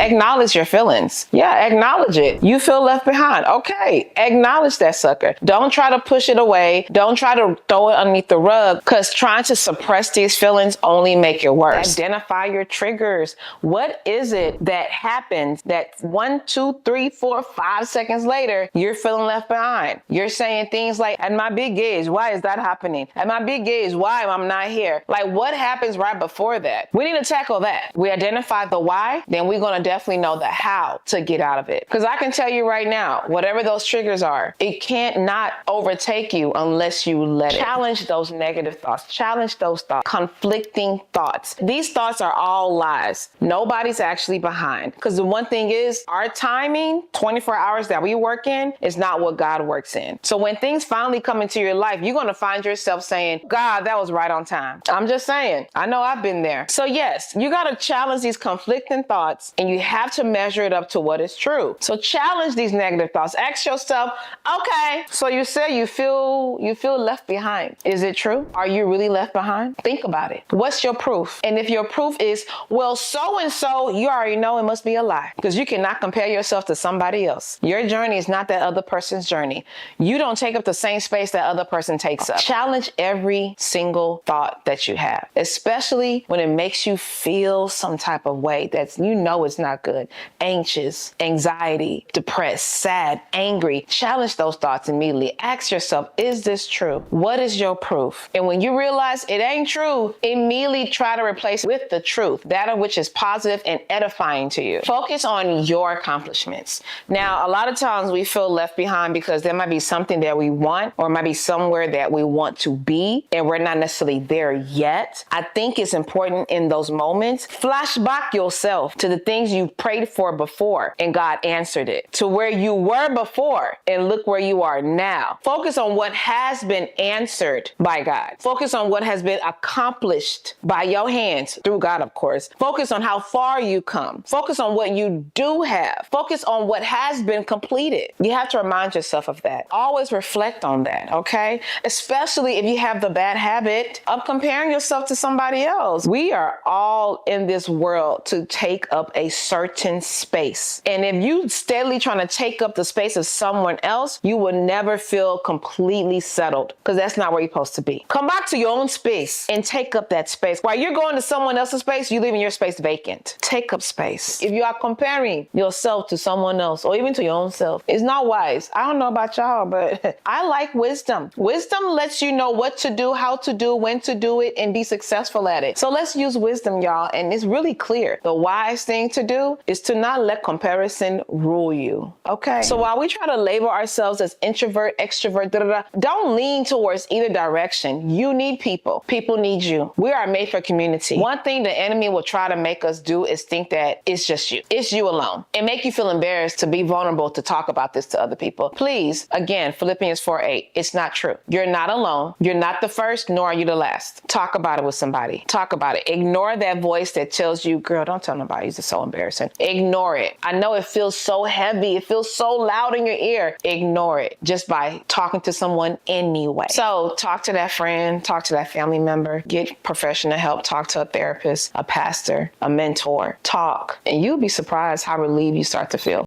Acknowledge your feelings. Yeah, acknowledge it. You feel left behind. Okay, acknowledge that sucker. Don't try to push it away. Don't try to throw it underneath the rug, because trying to suppress these feelings only make it worse. Identify your triggers. What is it that happens that 1, 2, 3, 4, 5 seconds later, you're feeling left behind? You're saying things like, at my big age, why is that happening? At my big age, why am I not here? Like, what happens right before that? We need to tackle that. We identify the why, then we're going to definitely know the how to get out of it. Because I can tell you right now, whatever those triggers are, it can't not overtake you unless you let it. Challenge those negative thoughts. Challenge those thoughts. Conflicting thoughts. These thoughts are all lies. Nobody's actually behind. Because the one thing is, our timing, 24 hours that we work in, is not what God works in. So when things finally come into your life, you're going to find yourself saying, God, that was right on time. I'm just saying. I know I've been there. So yes, you got to challenge these conflicting thoughts, and you have to measure it up to what is true. So challenge these negative thoughts. Ask yourself, okay, so you say you feel left behind. Is it true? Are you really left behind? Think about it. What's your proof? And if your proof is, well, so-and-so, you already know it must be a lie, because you cannot compare yourself to somebody else. Your journey is not that other person's journey. You don't take up the same space that other person takes up. Challenge every single thought that you have, especially when it makes you feel some type of way that you know is not good. Anxious, anxiety, depressed, sad, angry. Challenge those thoughts immediately. Ask yourself, is this true? What is your proof? And when you realize it ain't true, immediately try to replace it with the truth, that of which is positive and edifying to you. Focus on your accomplishments. Now, a lot of times we feel left behind because there might be something that we want, or it might be somewhere that we want to be, and we're not necessarily there yet. I think it's important in those moments, flash back yourself to the things you prayed for before and God answered it, to where you were before and look where you are now. Focus on what has been answered by God. Focus on what has been accomplished by your hands, through God, of course. Focus on how far you come. Focus on what you do have. Focus on what has been completed. You have to remind yourself of that. Always reflect on that, okay? Especially if you have the bad habit of comparing yourself to somebody else. We are all in this world to take up a certain space. And if you steadily trying to take up the space of someone else, you will never feel completely settled, because that's not where you're supposed to be. Come back to your own space and take up that space. While you're going to someone else's space, you're leaving your space vacant. Take up space. If you are comparing yourself to someone else, or even to your own self, it's not wise. I don't know about y'all, but I like wisdom. Wisdom lets you know what to do, how to do, when to do it, and be successful at it. So let's use wisdom, y'all. And it's really clear. The wise thing to do is to not let comparison rule you. Okay? So while we try to label ourselves as introvert, extrovert, don't lean towards either direction. You need people. People need you. We are made for community. One thing the enemy will try to make us do is think that it's just you. It's you alone. And make you feel embarrassed to be vulnerable to talk about this to other people. Please, again, Philippians 4:8. It's not true. You're not alone. You're not the first, nor are you the last. Talk about it with somebody. Talk about it. Ignore that voice that tells you, girl, don't tell nobody. It's just so embarrassing. Ignore it. I know it feels so heavy. It feels so loud in your ear. Ignore it just by talking to someone anyway. So talk to that friend, talk to that family member, get professional help, talk to a therapist, a pastor, a mentor, talk, and you'll be surprised how relieved you start to feel.